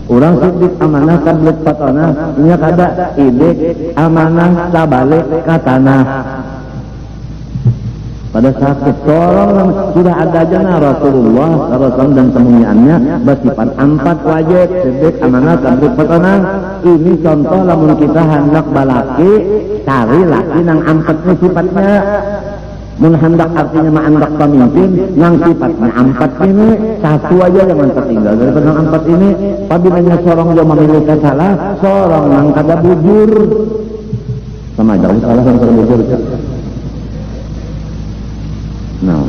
Urang sidik amanah tablik patana nya kada idik amanah tabalik ka tanah. Pada saat kecolong sudah ada jana Rasulullah SAW dan temuannya bersifat 4 wajib sidik amanah tablik patana. Ini contoh lamun kita hendak balaki cari laki nang 4 sifatnya. Mun hendak artinya mah hendak pemimpin yang sifatnya 4 ini satu aja jangan tertinggal daripada 4 ini. Apabila seorang yang memilih salah, seorang yang kada bujur sama aja salah sama bujur. Nah,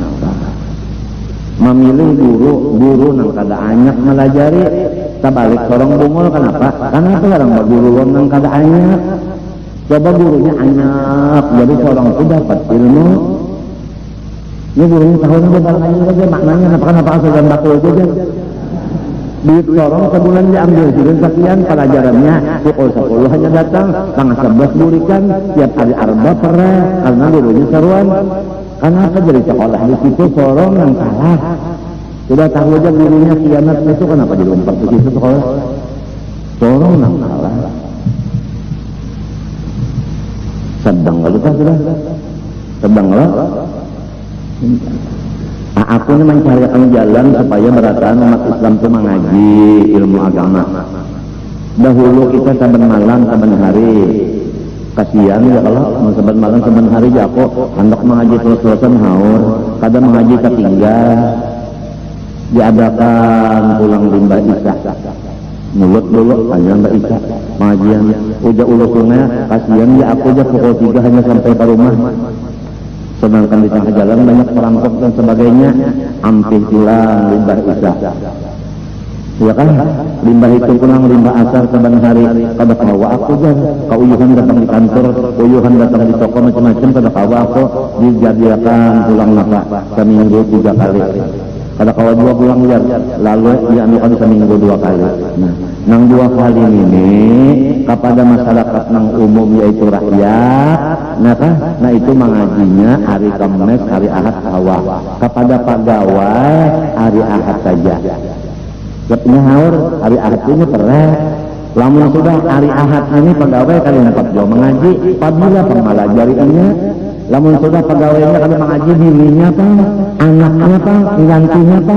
memilih guru nang kada anyak ngelajari tabalik seorang bungul. Kenapa? Karena seorang guru nang kada anyak. Coba gurunya anyak, jadi seorang itu dapat ilmu. Ini gurunya tahu nih barangnya aja maknanya apa asal dan bakul aja. Duit seorang sebulan diambil sudah sekian pelajarannya pukul 10 hanya datang tanggal 11 burikan tiap hari arba pernah karena gurunya seruan. Kenapa jadi sekolah di situ seorang yang kalah? Sudah tahu aja gurunya kiamat itu kenapa dilompat ke situ sekolah? Seorang yang kalah. Sedang lalu kan sudah sedang lah. Aku ini mencarikan jalan supaya berataan umat Islam itu mengaji ilmu agama. Dahulu kita saban malam saban hari kasihan ya kalau saban malam saban hari ya aku hendak mengaji terus-terusan haur kadang mengaji ketinggal diadakan pulang limbah isya mulut dulu panjang mbak isya pengajian uja ulu sungai kasihan ya aku aja pukul 3 hanya sampai ke rumah. Sedangkan di tengah jalan banyak perampok dan sebagainya, hampir pulang limbah isya. Ya kan? Limbah itu pulang limbah asar saban hari. Kada kawa aku jar, kauyuhan datang di kantor, kauyuhan datang di toko macam-macam. Kada kawa aku dijadikan pulang napa seminggu 3 kali. Kada kawa 2 pulang jar, lalu diambil seminggu 2 kali. Nah, nang 2 kali ini kepada masyarakat nang umum yaitu rakyat, nah itu mengajinya hari Kamis, hari Ahad awal. Kepada pegawai hari Ahad saja. Jepnya haur hari Ahad ini pernah. Lamun sudah hari Ahad ini pegawai kali 4 jam mengaji. Apabila pengalajariannya, lamun sudah pegawainya kali mengaji dirinya apa, anaknya apa, gantinya apa.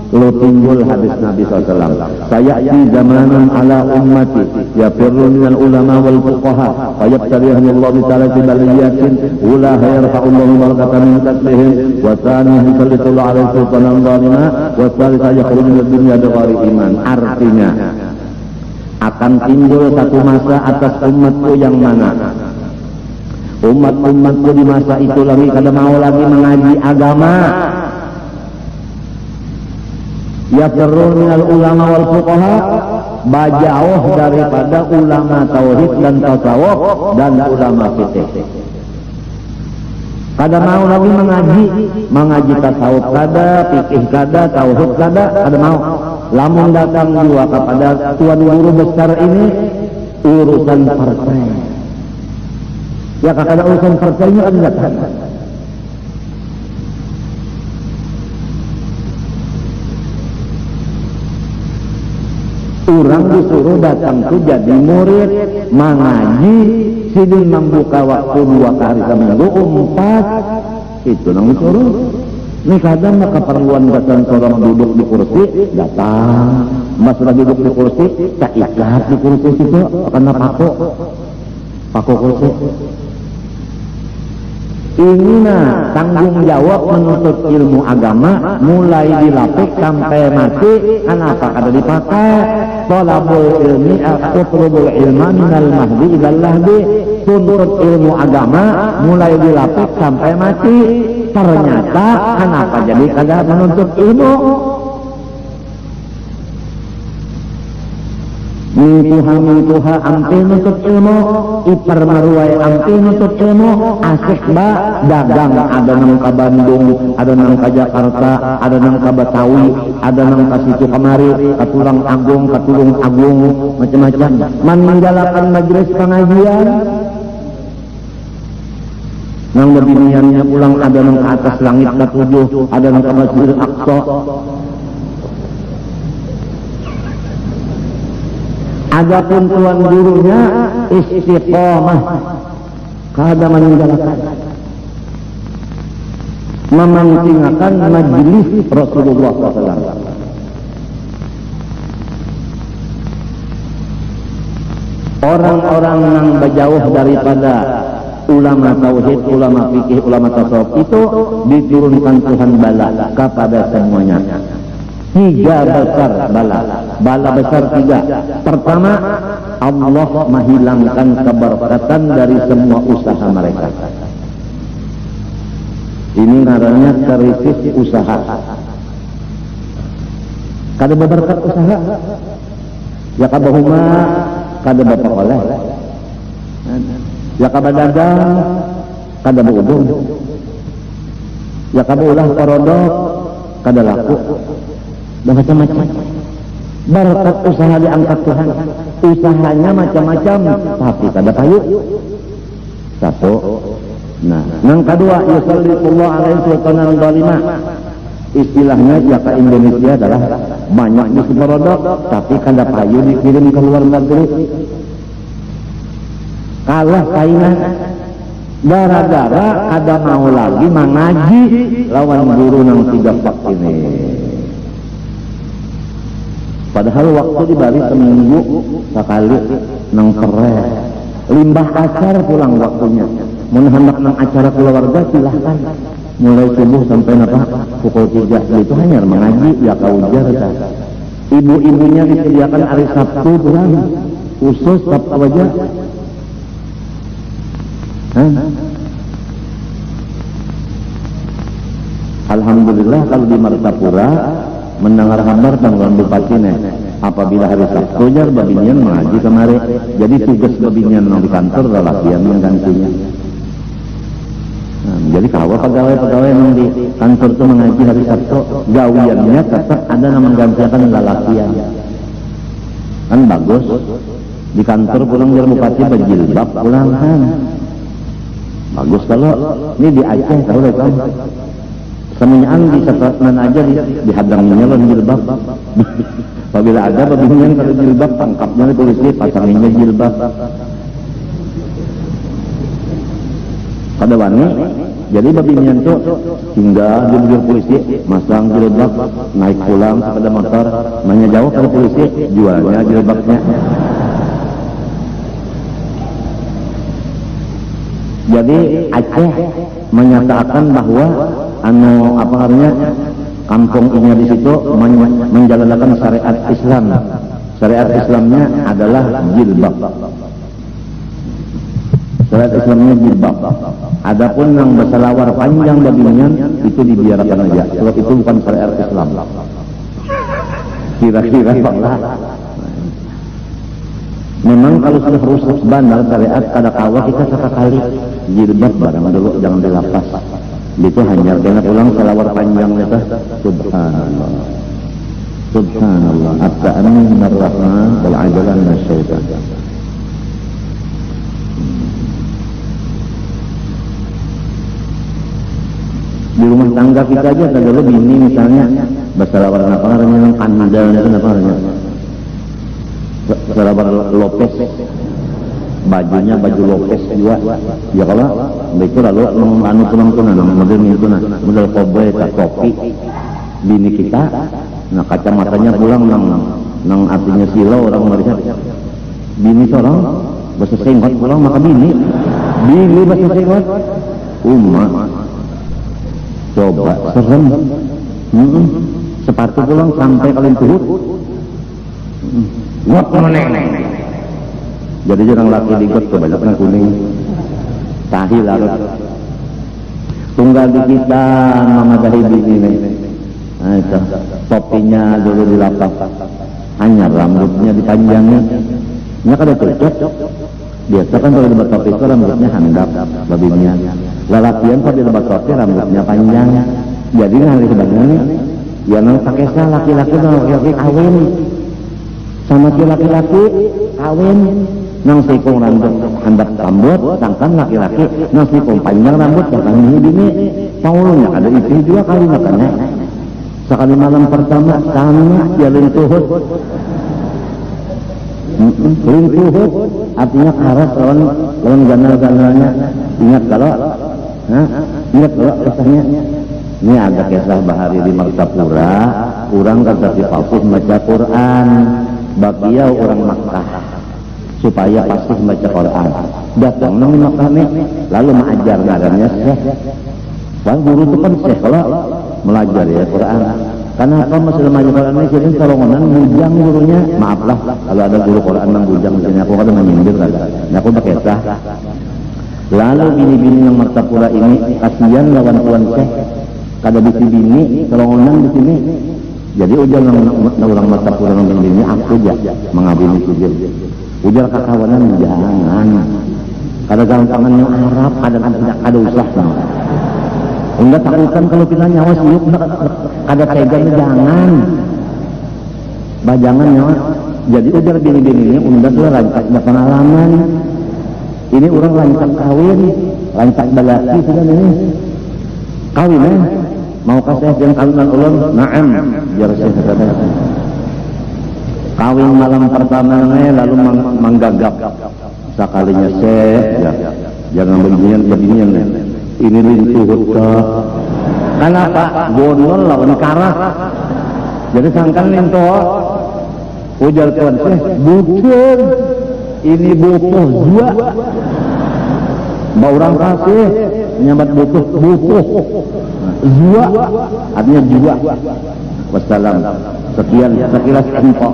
Lo timbul hadis Nabi SAW. Saya di zamanan ala ummati yafirru minal ulama wal fuqaha fayabtarihan Allah ta'ala fi baliyatin ula yarfa'ullahu barakatan min tasbihim wa thanihim sallallahu alaihi sultanan zalima wa thalithah yakhruju min dunya bighari iman. Artinya akan timbul satu masa atas umatku yang mana umat-umatku di masa itu lagi kada mau lagi mengaji agama. Ya perlu minal ulama wal fuqaha bajauh daripada ulama tauhid dan tasawuf dan ulama fikih. Kada mau lagi mengaji tasawuf kada, fikih kada, tauhid kada mau. Lamun datang juga kepada tuan guru besar ini urusan partai. Ya kada urusan partainya kan datang. Orang disuruh datang tuh jadi murid mengaji sidin membuka waktu 2 kali seminggu 4 itu nang disuruh. Ini kadang keperluan datang seorang duduk di kursi datang mas lagi duduk di kursi tak ikat di kursi itu karena paku kursi. Ini tanggung jawab menuntut ilmu agama mulai dilapik sampai mati. Kenapa kada dipakai? Thalabul ilmi atlubul ilma minal mahdi ilal lahdi. Tuntut ilmu agama mulai dilapik sampai mati. Ternyata kenapa jadi kada menuntut ilmu? Mingkuha ampi nutut ilmu, ipar maruai ampi nutut ilmu, asik ba dagang ada nang ka Bandung, ada nang ka Jakarta, ada nang ka Betawi, ada nang ka situ kamari, ka Tulung Agung, macam-macam. Meninggalkan majelis pengajian, nang bebiniannya pulang ada nang ke atas langit ke-7, ada nang ke Masjidil Aqsa. Adapun tuan gurunya istiqomah, kada meninggalkan, mementingkan majelis Rasulullah SAW. Orang-orang yang berjauh daripada ulama tauhid, ulama fikih, ulama tasawuf itu diturunkan Tuhan bala kepada semuanya. 3 besar bala. Bala besar 3. Pertama, Allah menghilangkan keberkatan dari semua usaha mereka. Ini namanya krisis usaha. Kada berberkat usaha, ya kabahuma kada bapak oleh, ya kaba dagang kada beudung, ya kaba ulah parodok kada laku, dan macam-macam. Berkat usaha diangkat Tuhan, usahanya macam-macam tapi kada payu. Satu. Nah, yang kedua, yusallitullah alaihi sultanan zalimah. Istilahnya ya ke Indonesia adalah banyak di produk tapi kada payu dikirim ke luar negeri. Kalah saingan gara-gara kada mau lagi mengaji lawan guru nang 3 pak ini. Padahal waktu dibari seminggu sekali nang kere. Limbah acar pulang waktunya. Mau hendak nang acara keluarga silahkan. Mulai subuh sampai pukul 3 itu hanya mengaji ya kaujar. Ibu-ibunya disediakan hari Sabtu pulang khusus Sabtu aja. Alhamdulillah kalau di Martapura mendengar kabar tanggal bupati apabila hari Sabtu jar babinyan mengaji kemari. Jadi tugas babinyan di kantor lelakian menggantinya. Jadi kalau pegawai-pegawai yang di kantor itu mengaji hari Sabtu, gawiannya tetap ada yang menggantikan lelakian. Kan bagus. Di kantor pulang dari bupati berjilbab pulang kan. Bagus kalau ini di Aceh tahu kan. Semuanya di Setratan aja dihadangnya loh jilbab. Apabila ada babinyan kalau jilbab tangkapnya di polisi pasanginnya jilbab. Pada wani, jadi babinyan tuh hingga di mobil polisi masang jilbab, naik pulang pada motor, nanya jauh ke polisi, jualnya jilbabnya. Jadi Aceh menyatakan bahwa apa namanya kampung ini di situ menjalankan syariat Islam. Syariat Islamnya adalah jilbab. Syariat Islamnya jilbab. Adapun yang berselawar panjang babinyan itu dibiarkan aja. Sebab itu bukan syariat Islam. Kira-kira Allah. Memang kalau sudah rusak bandar syariat kada kawa kita sekali jilbab barang dulu jangan dilepas. Itu hanya kena pulang selawar panjang itu. Subhanallah. Subhanallah. At-ta'min minar rahman wal 'ajalan minasyaitan. Di rumah tangga kita aja ada dulu bini misalnya berselawar apa namanya kandal itu apa namanya? Selawar Lopez, bajunya baju Lopez juga. Ya kalau itu lalu anu tunang-tunang model itu model cowboy tak topi bini kita. Nah kacamatanya pulang nang artinya silau orang melihat bini seorang bahasa singkat pulang maka bini bahasa singkat umat coba serem. Sepatu pulang sampai kalian turut ngot meneng. Jadi jarang laki digot kebanyakan kuning tahi larut tunggal di kita mama dahi bini. Nah itu topinya dulu dilapap hanya rambutnya dipanjangin nya kada cocok. Biasa kan kalau dibuat topi itu rambutnya handap babinya. Lelakian kalau dibuat topi rambutnya panjang. Jadi ngalih banget ya nang pakai laki-laki laki-laki kawin sama laki-laki kawin nang sikung rambut handap rambut sangkan laki-laki nang sikung panjang rambut bahkan ini paulunya ada itu juga kali makanya sekali malam pertama sama jalin tuhut Rintuhut artinya karas lawan ganal-ganalnya. Ingat kalau kisahnya. Ini ada kisah Bahari di Martapura, orang kata si Papus baca Quran, bagiau orang Makkah supaya pasti baca Quran. Datang nang di Makkah nih, lalu mengajar ngarannya Syekh. Bang guru itu kan Syekh kalau belajar ya Quran. Karena apa masalah baca Quran ini jadi terowongan bujang gurunya. Maaflah kalau ada guru Quran yang bujang di sini, aku kadang menyindir kan. Nah, aku pakai kisah. Lalu bini-bini yang Martapura ini kasihan lawan tuan Syekh. Kada bisi bini, terowongan di sini. Jadi ujar orang Martapura nonton bini, aku aja mengabini sujud. Ujar kakawanan jangan. Kada gampangannya Arab, kada usah. Enggak takutan kalau kita nyawa siuk, kada tegang jangan. Bajangan nyawa. Jadi ujar bini-bini ini undat lah rancak pengalaman. Ini orang rancak kawin, rancak balaki sudah ini. Kawin mau kasih yang kawinan ulun, na'am, biar saya kata. Kawin malam pertama lalu menggagap. Sekalinya ya, jangan beginian. Ini rintuhut ke. Kenapa? Gonol lawan karah. Jadi sangkan lintuh. Ujar tuan Syekh, bukan. Ini butuh dua. Orang kasih menyambat butuh zua artinya jiwa. Wassalam. Sekian sekilas info.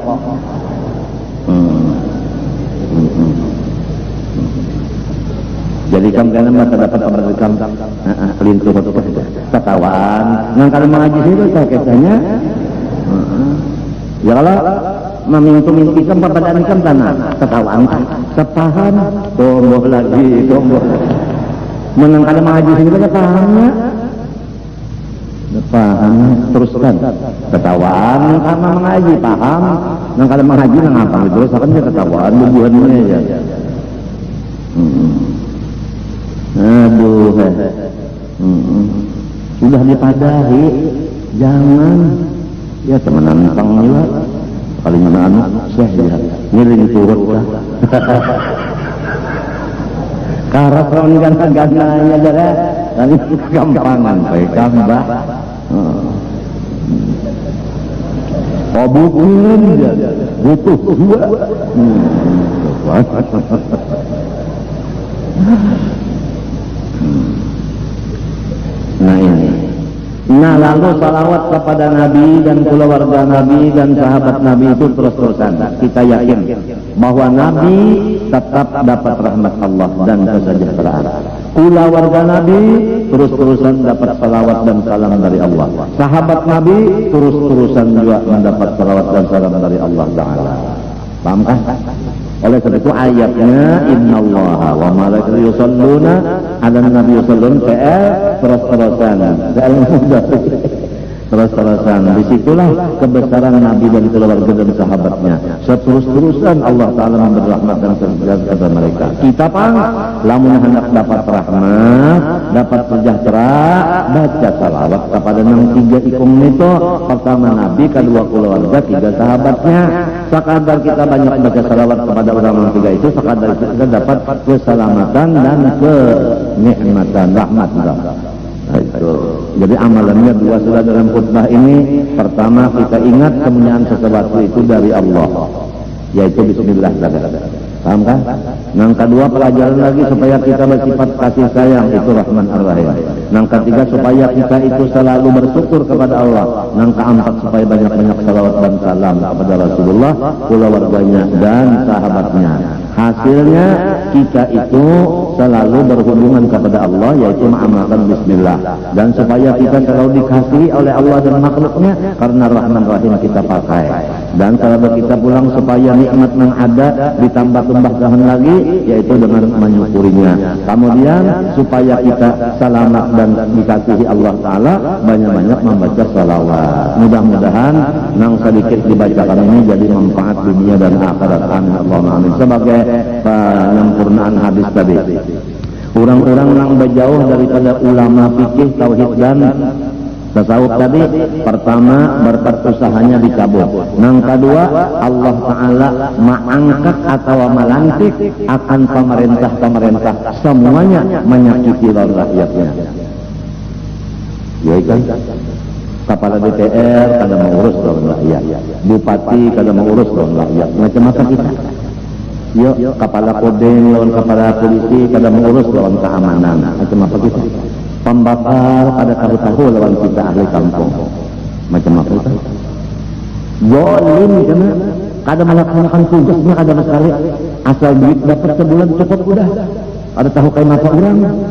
Jadi kamu kan terdapat pemeriksaan lintuh ketawaan. Nah kalau mengaji itu kisahnya. Ya kalau memintu ikam perpadaan ikam tanah ketawaan sepaham tomboh lagi menang kalau mengaji sini kan pahamnya paham teruskan ketawaan sama mengaji paham nang kalau mengaji nang apa terus akan dia ketawaan bubuhannya aja. Aduh sudah dipadahi jangan ya temenan panggila paling mana Syekh ya ngiring turut lah karat lawan ganteng-gantengnya jara tadi gampangan baik kambah bukan butuh dua nah ini. Nah lalu salawat kepada Nabi dan keluarga Nabi dan sahabat Nabi itu terus-terusan. Kita yakin bahwa Nabi tetap dapat rahmat Allah dan kesejahteraan. Keluarga Nabi terus-terusan dapat salawat dan salam dari Allah. Sahabat Nabi terus-terusan juga mendapat salawat dan salam dari Allah Ta'ala. Paham kan? Oleh sebab itu ayatnya innallaha wa malaikatahu yusholluna 'alan nabi yushollun terus-terusan. Terus-terusan. Disitulah kebesaran Nabi dan keluarga dan sahabatnya. Terus-terusan Allah Ta'ala memberi rahmat dan sejahtera kepada mereka. Kita pang lamun hendak dapat rahmat, dapat sejahtera, baca salawat kepada yang tiga ikum itu. Pertama Nabi, kedua keluarga, tiga sahabatnya. Sekadar kita banyak baca salawat kepada orang yang tiga itu, sekadar kita dapat keselamatan dan kenikmatan rahmat. Itu. Jadi amalannya dua sudah dalam khutbah ini. Pertama kita ingat kemuliaan sesuatu itu dari Allah, yaitu Bismillah. Paham kan? Yang kedua pelajaran lagi supaya kita bersifat kasih sayang, itu Rahman Ar-Rahim. Yang ketiga supaya kita itu selalu bersyukur kepada Allah. Yang keempat supaya banyak-banyak salawat dan salam kepada Rasulullah, keluarganya dan sahabatnya. Hasilnya kita itu selalu berhubungan kepada Allah, yaitu mengamalkan Bismillah. Dan supaya kita selalu dikasihi oleh Allah dan makhluknya karena Rahman Rahim kita pakai. Dan sahabat kita pulang supaya nikmat yang ada ditambah tambahan lagi, yaitu dengan menyukurinya. Kemudian supaya kita selamat dan dikasihi Allah Ta'ala, banyak-banyak membaca salawat. Mudah-mudahan yang sedikit dibacakan ini jadi manfaat dunia dan akhirat. Amin Allahumma amin. Sebagai penyempurnaan hadis tadi, orang-orang yang berjauh daripada ulama fikih, tauhid dan Tasawuf tadi pertama berkat usahanya dicabut. Yang kedua Allah Ta'ala mengangkat atau melantik akan pemerintah-pemerintah semuanya menyakiti rakyatnya. Ya kan? Kepala DPR kada mengurus lawan rakyat, bupati kada mengurus lawan rakyat, macam-macam kita. Yuk, kepala kodeng lawan kepala polisi kada mengurus lawan keamanan, macam-macam kita. Pembakar kada tahu-tahu lawan kita ahli kampung, macam-macam kita. Zalim kena, kada melaksanakan tugasnya kada sekali, asal duit dapat sebulan cukup udah. Ada tahu kayak apa orang?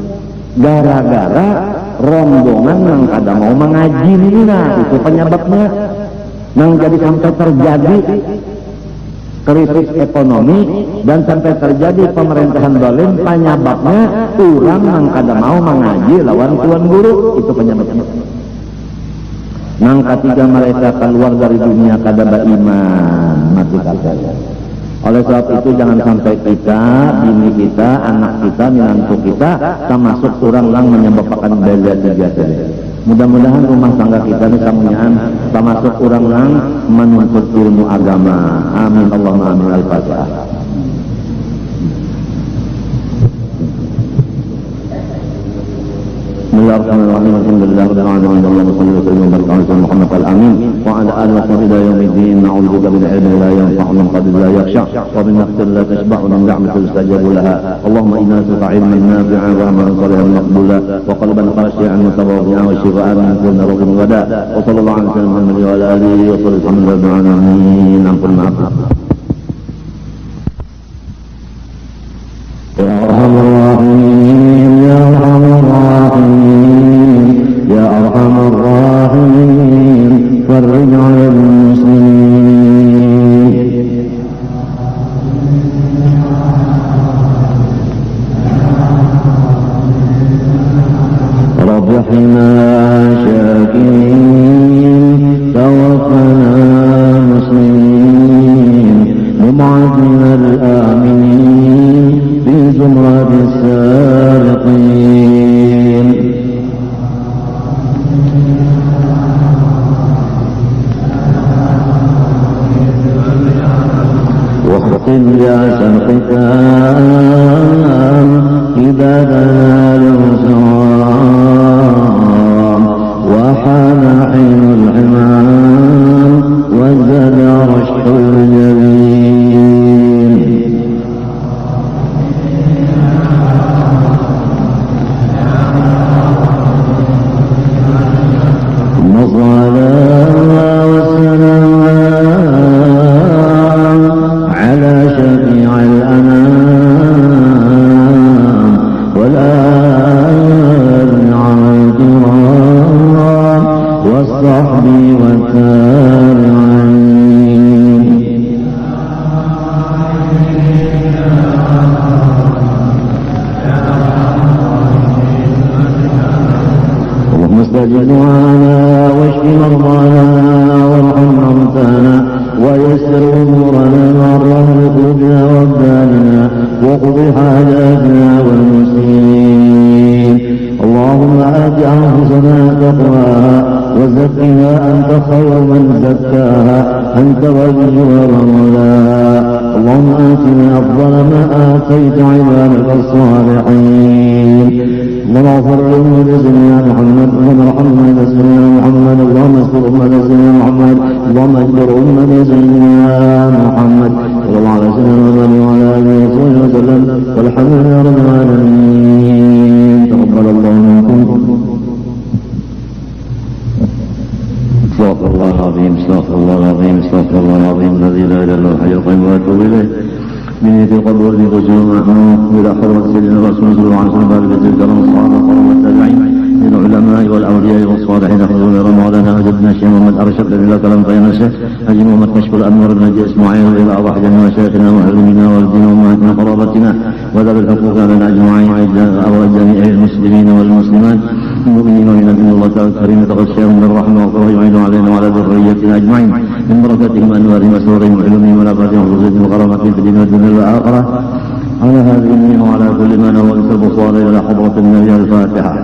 Gara-gara rombongan yang kada mau mengaji nah itu penyebabnya yang jadi sampai terjadi krisis ekonomi dan sampai terjadi pemerintahan zalim. Penyebabnya orang yang kada mau mengaji lawan tuan guru, itu penyebabnya. Yang ketiga mereka keluar dari dunia kada beriman, mati kafir. Oleh sebab itu jangan sampai kita, bini kita, anak kita, menantu kita termasuk orang yang menyebabkan bela tiga saja. Mudah-mudahan rumah tangga kita ini samunyaan termasuk orang yang menuntut ilmu agama. Amin Allahumma amin. Al-Fatihah. Bismillahirrahmanirrahim. Alhamdulillahirabbil alamin. Allahumma shalli wa sallim wa barik ala sayyidina Muhammad al-amin wa ala alihi wa sahbihi ila yaumiddin. Na'udzubika min ilmin la yanfa'u min qalbin la yakhsha wa min nafsin la tashba'u min ni'matin tustajabu laha. Allahumma inna nas'aluka 'ilman nafi'an wa 'amalan salihan maqbula wa qalban khashi'an mutawaddi'an wa shifaa'an min kulli rawhin wa da'. Wa sallallahu ala sayyidina Muhammad wa ala alihi wa sahbihi amin. Ampun maaf. Ya Arhamar Rahimin, Ya Arhamar Rahimin, Ya Arhamar Rahimin, farij 'alal muslimin. Rabbi hina syakirin, tawaffana muslimin, mub'athina al-aminin fi zumrati as-saliqin. واختم بأس الختام إذا تنال الوسام وحان حين الحمام وزاد رشح الجبين. ثم الصلاة والسلام على شفيع الأنام والآل الكرام والصحب والتابعين. اللهم استجب دعانا واشف مرضانا وارحم موتانا ويسر امورنا وارحم قلوبنا وابداننا وقض حاجاتنا والمسلمين. اللهم آت أنفسنا تقواها وزكها أنت خير من زكاها أنت وليها ومولاها. اللهم آتنا أفضل ما آتيت عبادك الصالحين. اللهم اغفر لأمة سيدنا محمد، اللهم ارحمنا سيدنا محمد، اللهم استر أمة سيدنا محمد، اللهم اجبر أمة سيدنا محمد صلى الله عليه وسلم وعلى آله وصحبه وسلم والحمد لله رب العالمين. تقبل الله منكم. استغفر الله العظيم، استغفر الله العظيم، استغفر الله العظيم الذي لا اله الا هو الحي القيوم واتوب اليه. من يد القبور بخشوع محمود الى حضرة سيدنا الرسول صلى الله عليه وسلم بارك الكرم الصحابه والتابعين من العلماء والاولياء والصالحين اخذوا رمضان وجدنا الشيخ محمد ارشد الى كلام خير الشيخ حاج محمد كشف الانوار بن نجي اسماعيل الى ارواح جميع مشايخنا وعلمنا والدين وامهاتنا وقرابتنا وذوي الحقوق علينا اجمعين وارواح جميع المسلمين والمسلمات المؤمنين والمؤمنات ان الله تعالى الكريم تغشاهم بالرحمه والقرب يعين علينا وعلى ذريتنا اجمعين من بركاتهم وانوارهم وسرورهم وعلومهم ونفاتهم وخصوصهم وكرامتهم في الدين والدنيا والاخره. على هذه النية وعلى كل ما نوى البصائر الى حضرة النبي. الفاتحة.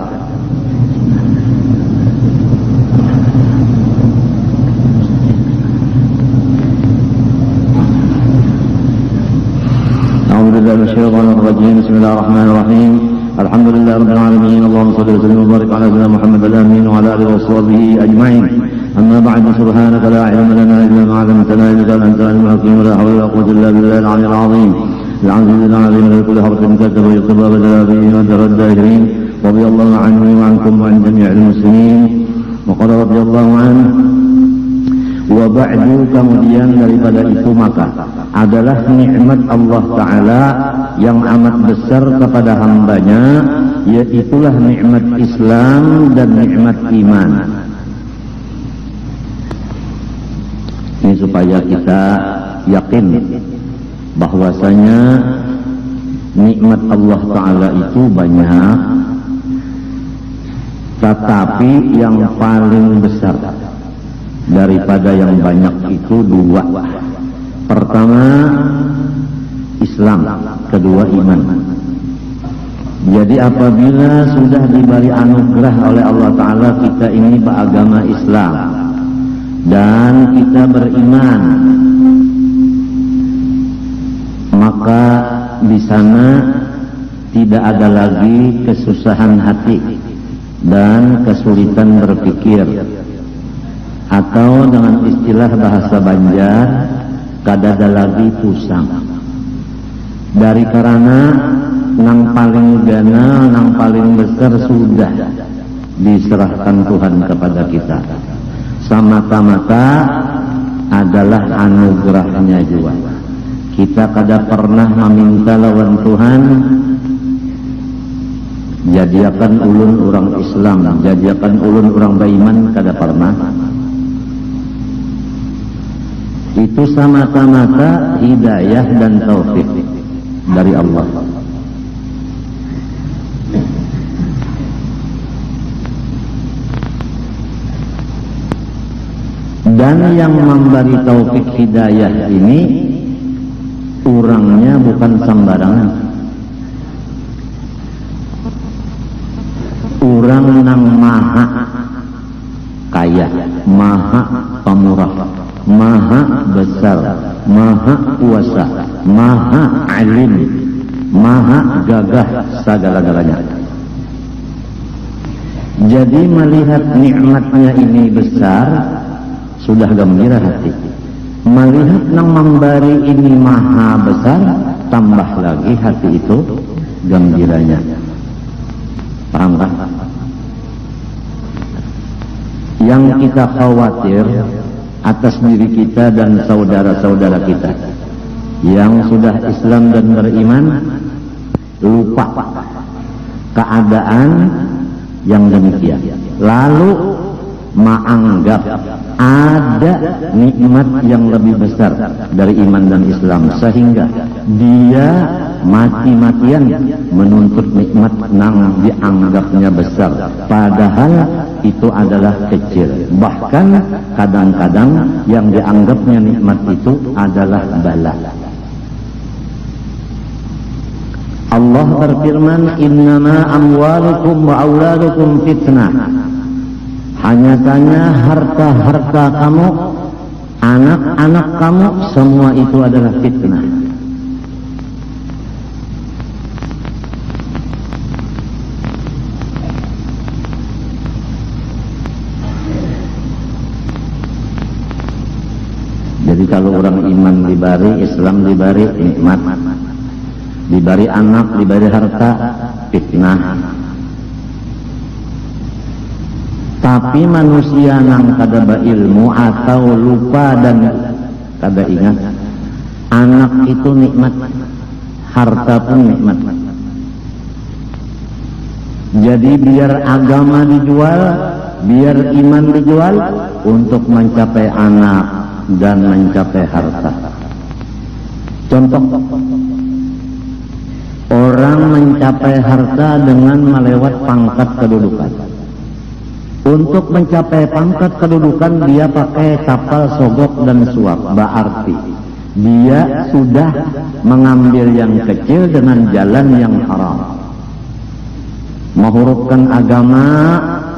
بالله من الشيطان الرجيم. بسم الله الرحمن الرحيم. الحمد لله رب العالمين. اللهم صل وسلم وبارك على سيدنا محمد الامين وعلى اله وصحبه اجمعين. اما بعد، سبحانك لا علم لنا الا ما علمتنا انك انت العليم الحكيم. ولا حول ولا قوه الا بالله العلي العظيم العزيز العظيم لكل حرف كتب ويكتب وبدل وتردى اليه. رضي الله عنه وعنكم وعن جميع المسلمين. وقال رضي الله عنه. Wa ba'du, kemudian daripada itu maka adalah nikmat Allah Ta'ala yang amat besar kepada hambanya, yaitulah nikmat Islam dan nikmat iman. Ini supaya kita yakin bahwasanya nikmat Allah Ta'ala itu banyak, tetapi yang paling besar daripada yang banyak itu dua. Pertama Islam, kedua iman. Jadi apabila sudah diberi anugerah oleh Allah Ta'ala kita ini beragama Islam dan kita beriman, maka di sana tidak ada lagi kesusahan hati dan kesulitan berpikir, atau dengan istilah bahasa Banjar, kadada lagi pusang. Dari karena nang paling gana, nang paling besar sudah diserahkan Tuhan kepada kita. Semata-mata adalah anugerahnya juga. Kita kada pernah meminta lawan Tuhan, jadiakan ulun orang Islam, jadiakan ulun orang beriman, kada pernah. Itu semata-mata hidayah dan taufik dari Allah. Dan yang memberi taufik hidayah ini orangnya bukan sembarangan. Orang nang maha kaya, maha pemurah, maha besar, maha kuasa, maha alim, maha gagah segala-galanya. Jadi melihat nikmatnya ini besar, sudah gembira hati. Melihat nang memberi ini maha besar, tambah lagi hati itu gembiranya. Paham kan? Yang kita khawatir atas diri kita dan saudara-saudara kita yang sudah Islam dan beriman, lupa keadaan yang demikian, lalu menganggap ada nikmat yang lebih besar dari iman dan Islam, sehingga dia mati-matian menuntut nikmat nang dianggapnya besar, padahal itu adalah kecil. Bahkan kadang-kadang yang dianggapnya nikmat itu adalah bala. Allah berfirman, innama amwalukum wa auladukum fitnah. Hanya tanya harta-harta kamu, anak-anak kamu, semua itu adalah fitnah. Jadi kalau orang iman diberi, Islam diberi nikmat, diberi anak, diberi harta, fitnah. Tapi manusia nang kada berilmu atau lupa dan kada ingat, anak itu nikmat, harta pun nikmat. Jadi biar agama dijual, biar iman dijual untuk mencapai anak dan mencapai harta. Contoh, orang mencapai harta dengan melewat pangkat kedudukan. Untuk mencapai pangkat kedudukan dia pakai kapal sogok dan suap, berarti dia sudah mengambil yang kecil dengan jalan yang haram, menghurufkan agama,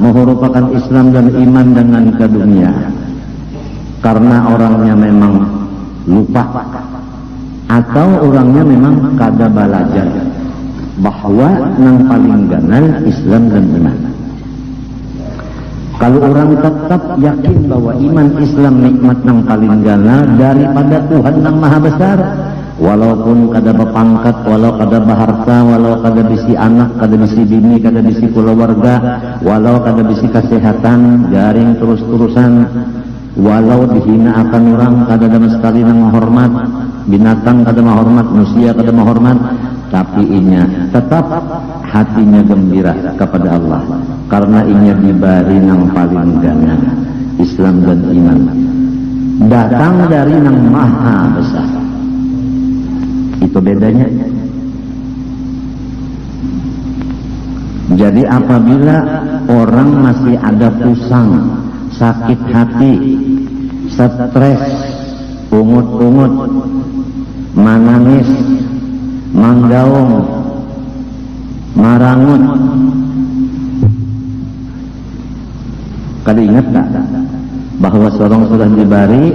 menghurufkan Islam dan iman dengan ke dunia. Karena orangnya memang lupa atau orangnya memang kada balajar bahwa nang paling ganal Islam dan iman. Kalau orang tetap yakin bahwa iman Islam nikmat nang paling ganal daripada Tuhan nang maha besar, walaupun kada berpangkat, walau kada berharta, walau kada bisi anak, kada bisi bini, kada bisi keluarga, walau kada bisi kesehatan, garing terus-terusan, walau dihina akan orang, kada ada sekali nang menghormat, binatang kada menghormat, manusia kada menghormat, tapi inya tetap hatinya gembira kepada Allah karena inya dibari nang paling ganal Islam dan iman, datang dari nang maha besar. Itu bedanya. Jadi apabila orang masih ada pusang, sakit hati, stres, ungut-ungut, manangis, manggaung, marangut, kada ingat tak bahwa seorang sudah dibari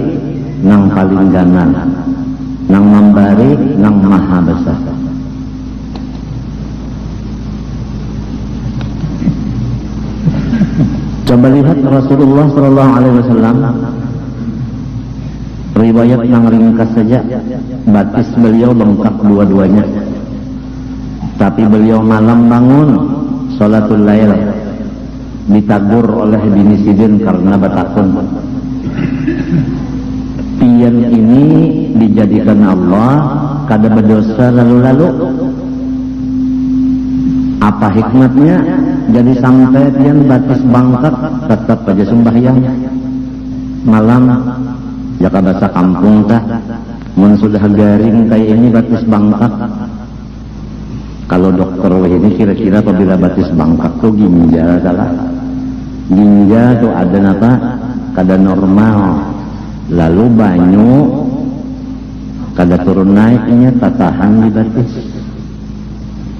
nang paling ganal, nang memberi nang maha besar. Coba lihat Rasulullah SAW, riwayat yang ringkas saja, batis beliau lengkap dua-duanya, tapi beliau malam bangun sholatul lail, ditagur oleh bini Sidin karena batakun. Pian ini dijadikan Allah kada berdosa lalu-lalu. Apa hikmatnya? Jadi sampai pian batis bangkat tetap aja sembahyang malam. Ya kada bahasa kampung tah, mun sudah garing kayak ini batis bangkat. Kalau dokter ini kira-kira apabila batis bangkat tuh ginjal salah. Ginjal tuh ada apa? Kada normal. Lalu banyu kada turun naiknya tatahan di batis.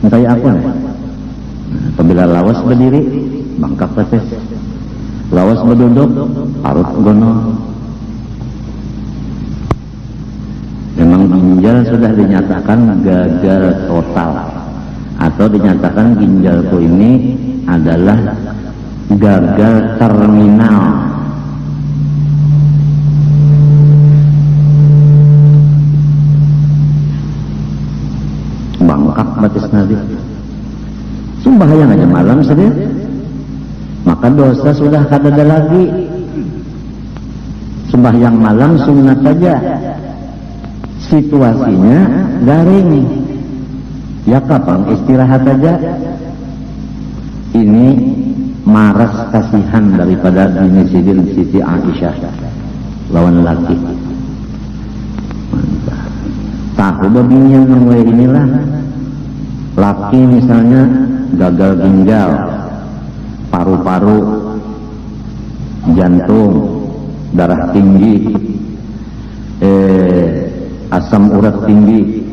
Kayak apa nih? Apabila lawas berdiri bangkak batis, lawas berduduk parut gono. Memang ginjal sudah dinyatakan gagal total, atau dinyatakan ginjalku ini adalah gagal terminal. Bangkak batis nabi. Sembahyang aja malam saja, maka dosa sudah kada ada lagi. Sembahyang malam sunat saja, situasinya garing, ya kapan istirahat aja. Ini maras kasihan daripada bini Sidin Siti Aisyah lawan laki. Tahu babinya nang inilah laki misalnya gagal ginjal, paru-paru, jantung, darah tinggi, asam urat tinggi,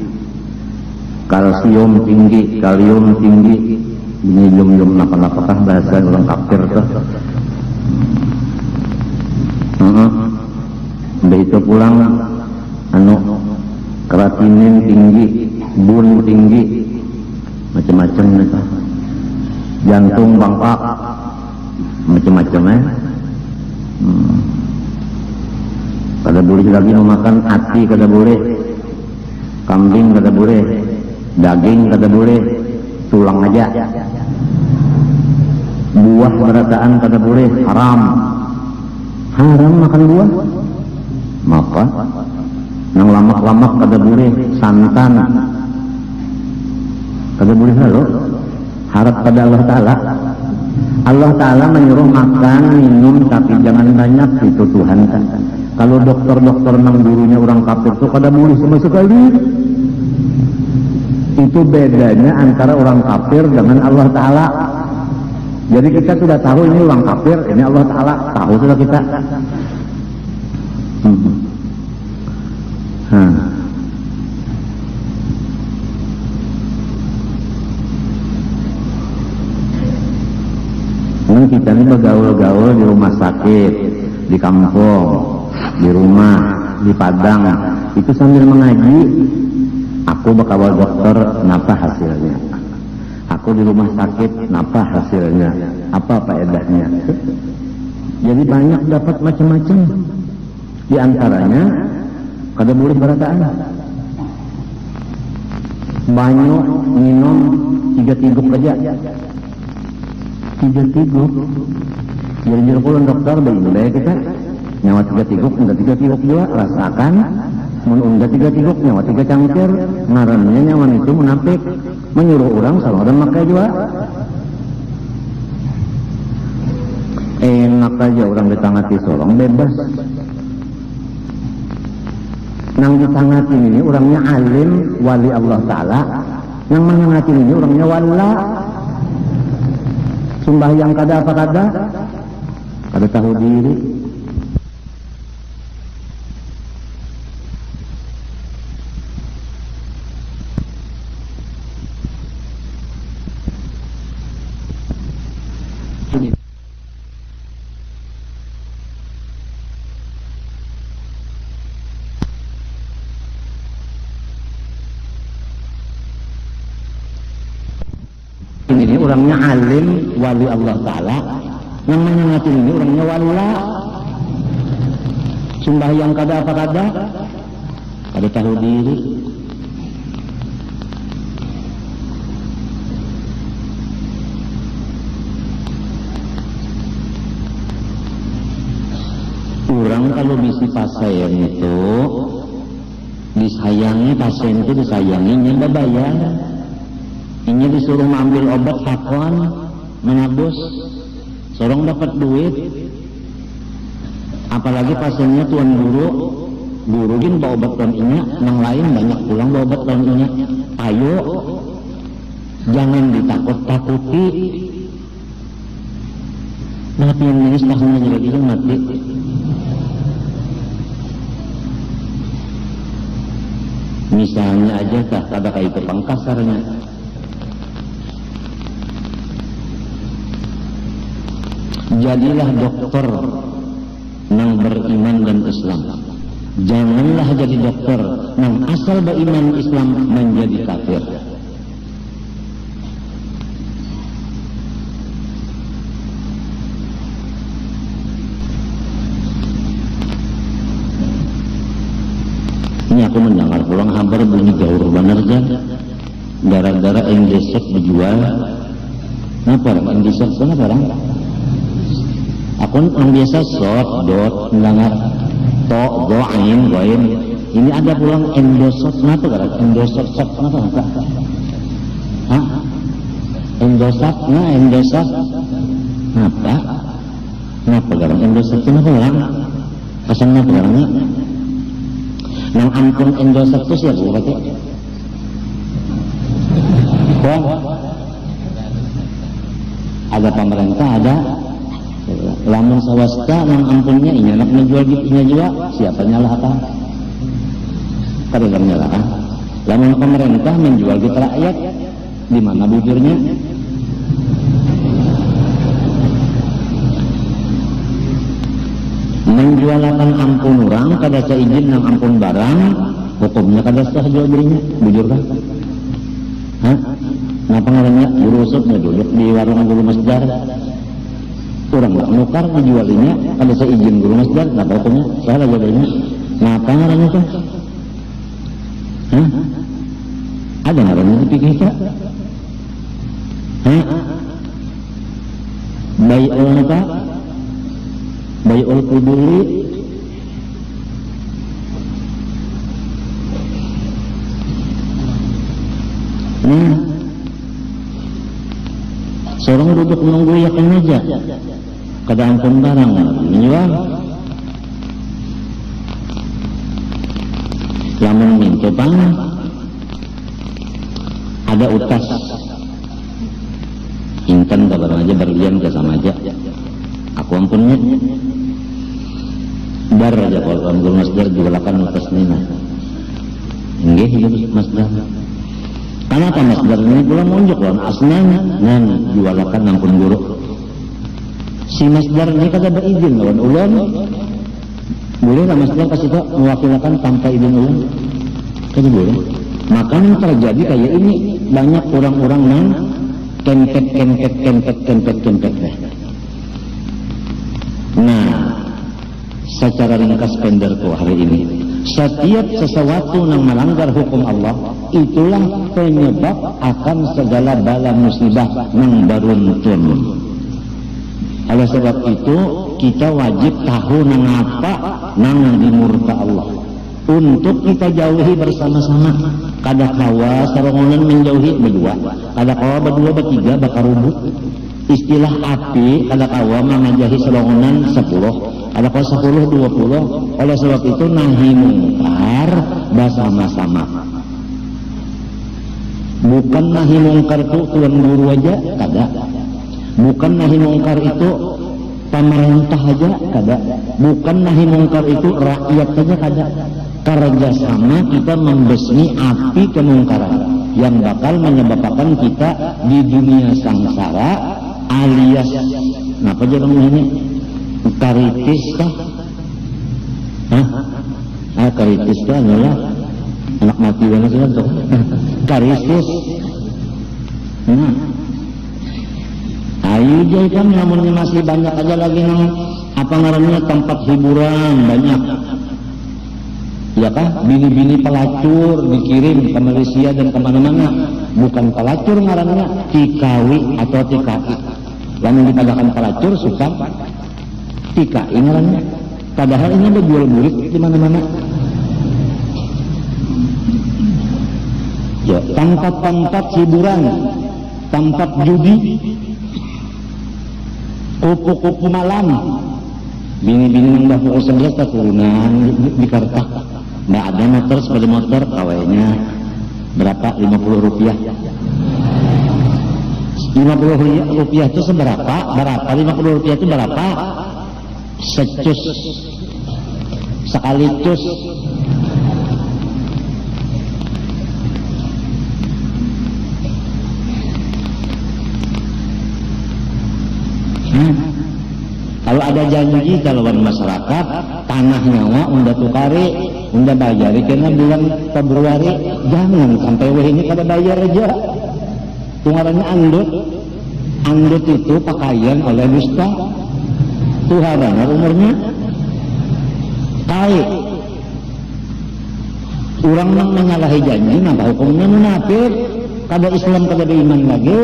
kalsium tinggi, kalium tinggi, ini jum-jum apa-apakah bahasa orang kafir tuh. Itu pulang kreatinin tinggi, bun tinggi, macam-macam itu. Jantung bangkak, macam-macam Kada boleh lagi memakan hati, kada boleh, kambing kada boleh, daging kada boleh, tulang aja. Buah berataan kada boleh, haram. Haram makan buah. Maka nang lamak-lamak kada boleh, santan kada boleh lalu. Harap pada Allah Ta'ala. Allah Ta'ala menyuruh makan, minum, tapi jangan banyak. Itu Tuhan kan. Kalau dokter-dokter nang gurunya orang kafir itu kada boleh sama sekali. Itu bedanya antara orang kafir dengan Allah Ta'ala. Jadi kita sudah tahu ini orang kafir, ini Allah Ta'ala. Tahu sudah kita. Kita ini bergaul-gaul di rumah sakit, di kampung, di rumah, di padang, itu sambil mengaji, Aku bakal dokter, napa hasilnya? Aku di rumah sakit, napa hasilnya? Apa faedahnya? Jadi banyak dapat macam-macam. Di antaranya kada boleh berataan. Banyak minum 3 tiguk aja. 3 tiguk. Jadi kalau dokter boleh kita nyawa 3 tiguk, enggak 3 tiguk juga rasakan. Mun enggak 3 tiguk nyawa 3 cangkir, ngarannya nyawa itu munafik, menyuruh orang salah dan makai juga. Enak aja orang ditangati sorong bebas. Nang ditangatin ini orangnya alim wali Allah Ta'ala, yang menangatin ini orangnya wala. Sembahyang kada apa kada tahu diri. Ini orangnya alim wali Allah Ta'ala, yang menyengatin ini orangnya wala. Sembahyang kada apa kada tahu diri. Orang kalau bisi pasien itu disayangi, pasien itu disayanginya bayar. Ini disuruh mengambil obat hakon, menabus, sorong dapat duit. Apalagi pasiennya tuan guru gin bawa obat tuan inya, yang lain banyak pulang bawa obat tuan inya. Ayo, jangan ditakut-takuti. Nanti yang ini setelahnya jadi yang mati. Misalnya aja tak ada kayak kepang kasarnya. Jadilah dokter yang beriman dan Islam. Janganlah jadi dokter yang asal beriman Islam menjadi kafir. Ini aku mendengar pulang kabar bunyi gaur bener kan. Gara-gara Indosat dijual. Kenapa orang Indosat? Kenapa orang? Aku yang biasa dot mendengar goain. Ini ada pulang Indosat, kenapa kan? Indosat kenapa? Hah? Indosat, kenapa? Kenapa kan? Indosat kenapa orang? Pasangnya orangnya? Nang ampun Indosat itu siapa berarti? Ada pemerintah, ada lamun swasta nang ampunnya ini anak menjual gitunya juga siapa nyalah apa? Kada nyalah kan? Lamun pemerintah menjual gitu rakyat di mana bujurnya? Menjualkan ampun orang kada seizin nang ampun barang hukumnya kada sah jual belinya bujur kan? Hah? Napa ngarannya guru usupnya duduk di warung guru masjid. Orang nggak nukar menjualinya ada seizin guru masjid, nggak tahunya salah jadinya. Ngapa ngarannya tuh? Hah? Ada ngarannya di pikir kita? Hah? Bai'ul apa? Bai'ul kuduli. Seorang duduk menunggu yakin aja. Kada ampun barang menjual. Lamun minta bang ada utas intan kabar aja berlian ke sama aja aku ampunnya bar aja kalau ambil masdar jualakan utas nina enggak hidup masdar karena apa masdar ini pulang munjuk lawan asnanya nan jualakan ampun guru si masdar ini kagak berizin lawan ulan boleh lah masdar kasih tak mewakilkan tanpa izin ulan kagak boleh Maka yang terjadi kayak ini, banyak orang-orang yang kempet. Nah, secara ringkas penderku hari ini, setiap sesuatu yang melanggar hukum Allah, itulah penyebab akan segala bala musibah yang beruntun. Oleh sebab itu, kita wajib tahu nang apa nang dimurka Allah, untuk kita jauhi bersama-sama. Kada kawa sarongonan menjauhi berdua, kada kawa berdua bertiga bakar rubut. Istilah api kada kawa mengajahi sarongonan 10, kada kawa 10 20. Oleh sebab itu nahi mungkar bersama-sama. Bukan nahi mungkar itu tuan guru aja, kada. Bukan nahi mungkar itu pemerintah aja, kada. Bukan nahi mungkar itu rakyat saja, kada. Kerjasama kita membesmi api kemungkaran yang bakal menyebabkan kita di dunia sangsara, alias apa aja namanya, karitis kah? Karitis kah adalah anak mati mana sih tuh? Karitis. Ayo jai kan, namunnya masih banyak aja lagi nang apa ngarannya tempat hiburan banyak. Ya kah? Bini-bini pelacur dikirim ke Malaysia dan kemana-mana. Bukan pelacur ngarannya, tikawi atau tikai. Yang dipadakan pelacur suka tikai ngarannya. Padahal ini ada jual burit di mana-mana. Ya, tempat-tempat hiburan, tempat judi, kupu-kupu malam. Bini-bini yang dah pukul 11 turunan di Kartak. Nggak ada motor, sepeda motor, kawainya berapa? 50 rupiah. 50 rupiah itu seberapa? Berapa? 50 rupiah itu berapa? Secus. Sekali cus. Kalau ada janji kalawan masyarakat, tanah nyawa unda tukari, unda bayar karena bulan Februari, jangan sampai weh ini kada bayar aja. Tungarannya andut. Andut itu pakaian oleh dusta. Tuharan umurnya kai. Orang yang menyalahi janji, maka hukumnya munafik. Kada Islam, kada iman lagi.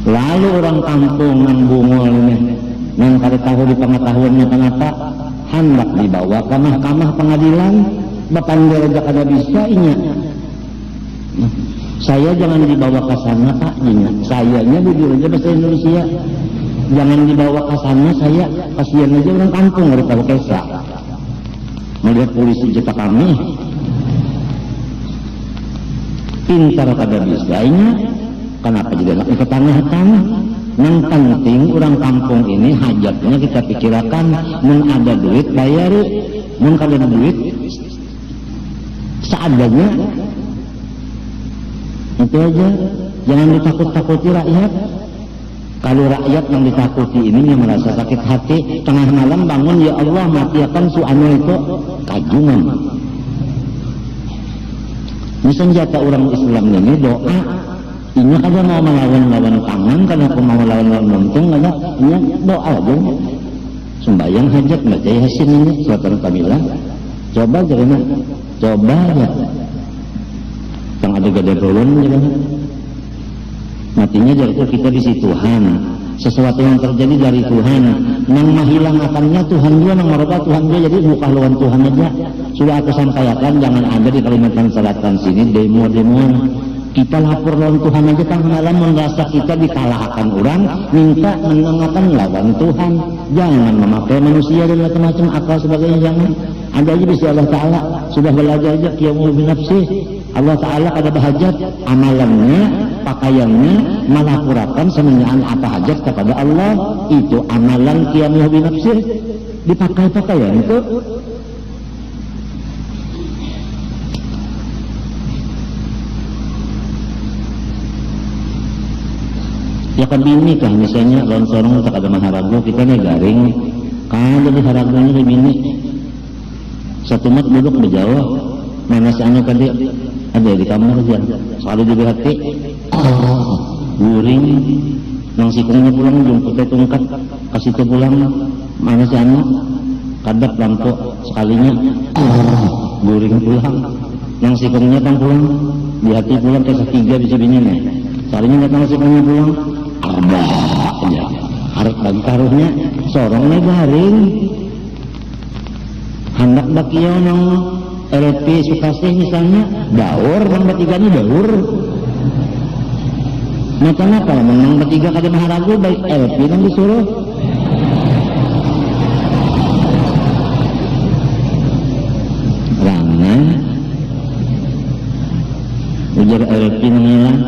Lalu orang kampung nang bungol ini, nang kada tahu di pengetahuannya kenapa, hendak dibawa ke mahkamah pengadilan, bapanggil aja kada bisa inya. Saya jangan dibawa ke sana Pak, inya. Sayanya bujur aja bahasa Indonesia. Jangan dibawa ke sana, saya kasihan aja orang kampung harus tahu kesa. Melihat polisi jeta kami, pintar kada bisa inya. Kenapa juga nak ke tanah-tanah? Yang penting orang kampung ini hajatnya kita pikirkan, mun ada duit bayar, mun kada duit seadanya. Itu aja, jangan ditakut-takuti rakyat. Kalau rakyat yang ditakuti ini yang merasa sakit hati, tengah malam bangun, ya Allah matiakan suanu itu, kajungan. Ini senjata orang Islam ini doa. Ini kada mau melawan-lawan tangan, karena aku mau melawan-lawan untung, kada, ini doa aja. Sembayang hajat, baca Yasin ini, suatan Kamila. Coba jarina, coba aja. Yang ada gada golon jarina. Matinya jadi kita di situ Tuhan. Sesuatu yang terjadi dari Tuhan. Yang menghilang akannya Tuhan dia, yang merubah Tuhan dia, jadi bukan lawan Tuhan aja. Sudah aku sampaikan, jangan ada di Kalimantan Selatan sini demo-demoan. Kita lapor lawan Tuhan aja, kan malam merasa kita dikalahkan orang, minta menengakan lawan Tuhan. Jangan memakai manusia dan macam-macam akal sebagainya, jangan. Ada aja bisa Allah Ta'ala, sudah belajar aja qiyamul binafsih. Allah Ta'ala kada bahajat, amalannya, pakaiannya, melapurakan semenjaan apa hajat kepada Allah. Itu amalan qiyamul binafsih, dipakai pakaian itu. Ya kan bini kah misalnya lawan sorong tak ada maharago, kita nih garing kan jadi haragonya di bini satu mat duduk berjauh mana si anu tadi ada di kamar aja selalu diberhati guring nang sikungnya pulang jemput tungkat kasih ke pulang mana si anu kadap lampu sekalinya guring pulang nang sikungnya tang pulang di hati pulang ke tiga bisa bininya sekalinya datang sikungnya pulang abah aja harap bagi karuhnya sorongnya garing hendak bakio nang LP Sukasih misalnya daur nang bertiganya daur macam apa menang bertiga kada maharagu baik LP nang disuruh karena ujar LP nang hilang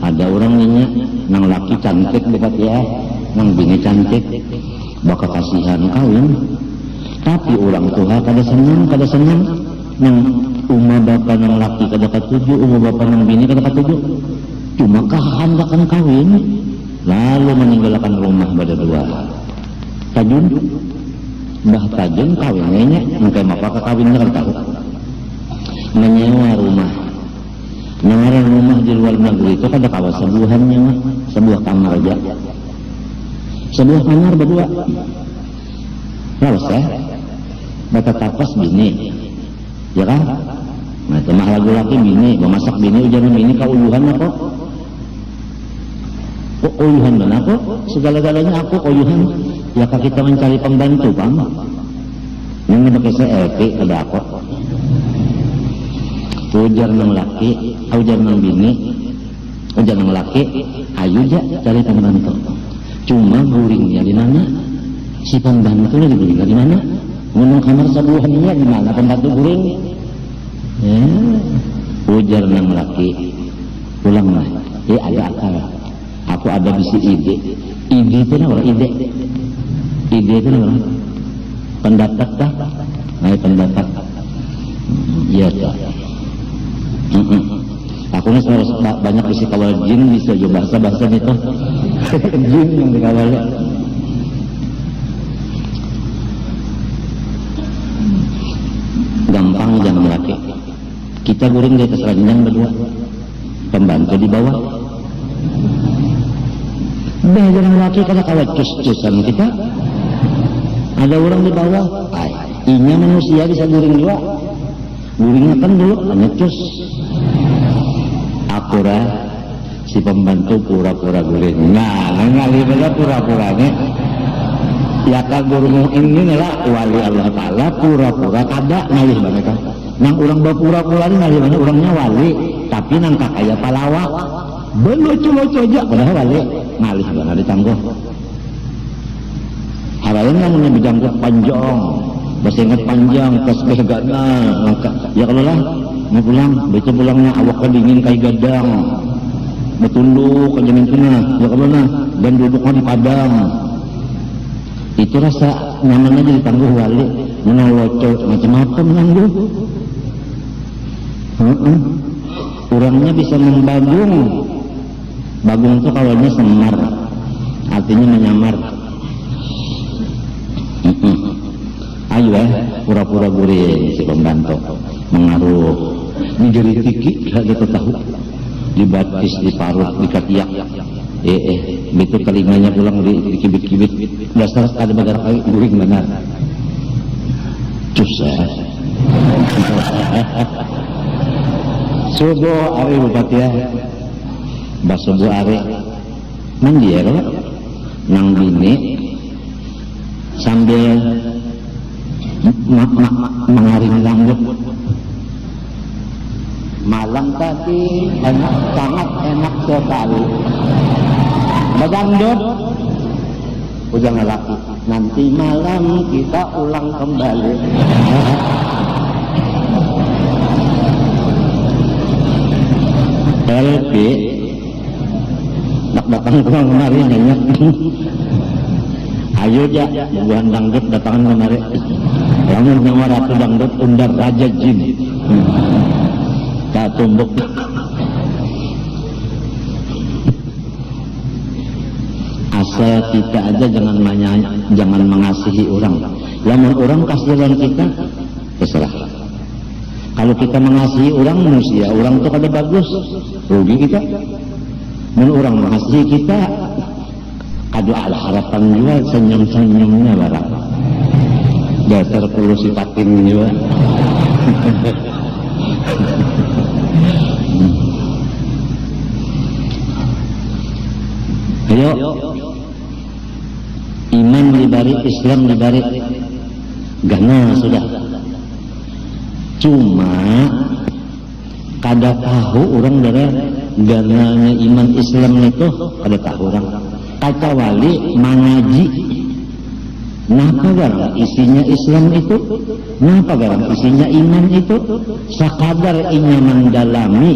ada orang ninya nang laki cantik dekat ya nang bini cantik bakal kasihan kawin tapi orang tua kada senang nang umah bapak nang laki kada katuju umah bapak nang bini kada katuju cuma kehendakan kawin lalu meninggalkan rumah pada dua tajun mbah tajun kawinnya mungkin apa kawinnya kan tahu menyewa rumah di luar negeri itu kada kawas sebuahannya mah sebuah kamar aja sebuah kamar berdua lalu saya bata tapas bini ya kan nah temah lagu laki bini memasak bini ujian bini kauyuhan apa kok uyuhan dan aku segala-galanya aku uyuhan ya kak kita mencari pembantu bang yang pakai CLP ada aku ujar nang laki ujar nang bini ujar nang laki ayo aja cari pembantu cuma guringnya di mana si pembantu di guringnya di mana ngomong kamar sebuahannya di mana pembantu guring ya ujar nang laki pulang lah ada akal aku ada bisi ide itu apa ide itu apa pendapat dah pendapat iya tak aku nih banyak isi kawal jin bisa juga bahasa itu jin yang dikawal gampang jangan laki kita guring di atas ranjang berdua pembantu di bawah jangan laki kada kawat cus-cusan kita ada orang di bawah inya manusia bisa guring juga guringnya kan dulu hanya cus akura si pembantu pura-pura guring nah ngali pada pura-puranya ya kak guru ini adalah wali Allah Ta'ala pura-pura kada ngalih banget kan nang orang berpura-pura ini ngalih banget orangnya wali tapi nang kakaya palawa belucu-lucu aja padahal wali ngalih banget ditangguh harayan namanya bijangkut panjang bersengat panjang tasbih gana ya kalau lah mau pulang baca pulangnya awak kedingin kayak gadang bertunduk ke jamin kena ya kalau lah dan duduknya di padang itu rasa nyaman aja ditangguh wali menaloco macam-macam menangguh orangnya bisa membagung bagung itu kawannya semar artinya menyamar ayo pura-pura guring si pembantu mengaruh dijeri tiki kita tahu dibatis diparut dikatiak begitu kalimanya pulang dikibit-kibit dasar ada bagar kayu guring benar cus subuh hari bupati ya basubuh hari mandi ya kalau nang bini sambil mengaring rambut malam tadi enak sangat enak sekali badangdut ujang laki nanti malam kita ulang kembali LP datang kemari nyanyi ayo ya buan dangdut datangan kemari lamun nyawa ratu dangdut undar raja jin tak tumbuk asal kita aja jangan mengasihi orang lamun orang kasihan kita terserah Kalau kita mengasihi orang manusia, orang itu kada bagus, rugi kita. Mun orang mengasihi kita, ada harapan juga senyum-senyumnya barang. Dasar perlu sipatin juga. Ayo, iman dibalik, Islam dibalik, gana sudah. Cuma kada tahu orang dari gananya iman Islam itu kada tahu orang. Kecuali mengaji. Napa garang isinya Islam itu? Napa garang isinya iman itu? Sekadar inya mendalami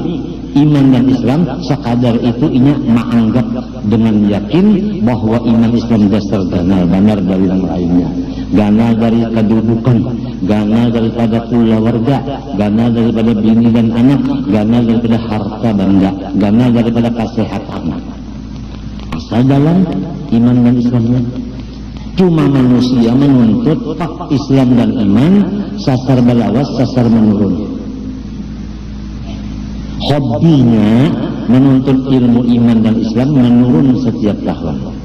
iman dan Islam, sekadar itu inya menganggap dengan yakin bahwa iman Islam dasar ganal benar dari yang lainnya. Ganal dari kedudukan, ganal daripada keluarga, ganal daripada bini dan anak, ganal daripada harta benda, ganal daripada kesehatan. Asal dalam iman dan Islamnya. Cuma manusia menuntut pak Islam dan iman, sasar balawas, sasar menurun. Hobinya menuntut ilmu iman dan Islam menurun setiap tahun.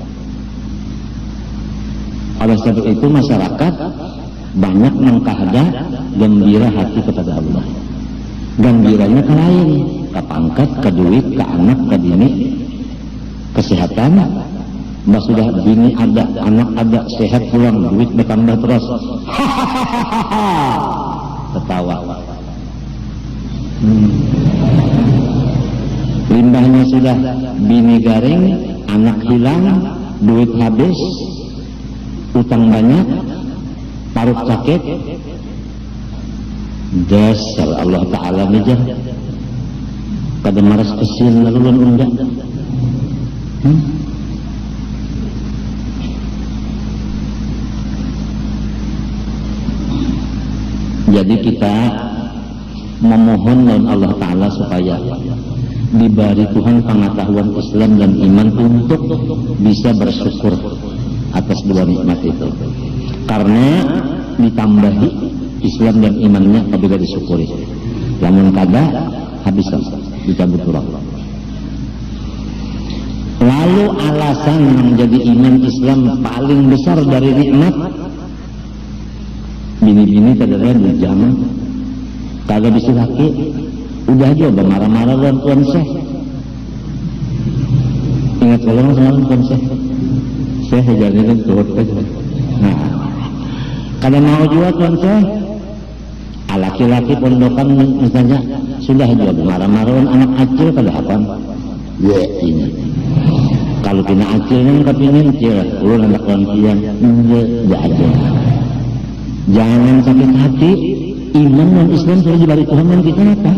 Oleh sebab itu masyarakat banyak mengkahda gembira hati kepada Allah. Gembiranya ke lain, ke pangkat, ke duit, ke anak, ke bini, kesehatan. Mbak sudah bini ada, anak ada, sehat pulang, duit bertambah terus. Ketawa. Limbahnya sudah bini garing, anak hilang, duit habis, utang banyak, parut sakit. Dasar Allah Ta'ala meja kada maras kesin lalu undang. Jadi kita memohon dengan Allah Ta'ala supaya diberi Tuhan pengetahuan Islam dan iman untuk bisa bersyukur atas dua nikmat itu. Karena ditambahi Islam dan imannya apabila disyukuri. Namun kada habis dicabut turun. Lalu alasan yang jadi iman Islam paling besar dari nikmat, bini-bini kadang-kadang di zaman kagak bisa laki, udah aja marah-marah dengan Tuan Syekh. Ingat kalau sama Tuan Syekh, Syekh jadikan turut aja. Nah, kada mau juga Tuan Syekh, laki-laki pondokan misalnya sudah aja marah-marah dengan anak acil kada apa? Ya ini. Kalau kena acilnya kepingin cil, ulun anak lantian, ya aja. Jangan sakit hati, iman dan Islam sudah diberi Tuhan dan kita apa?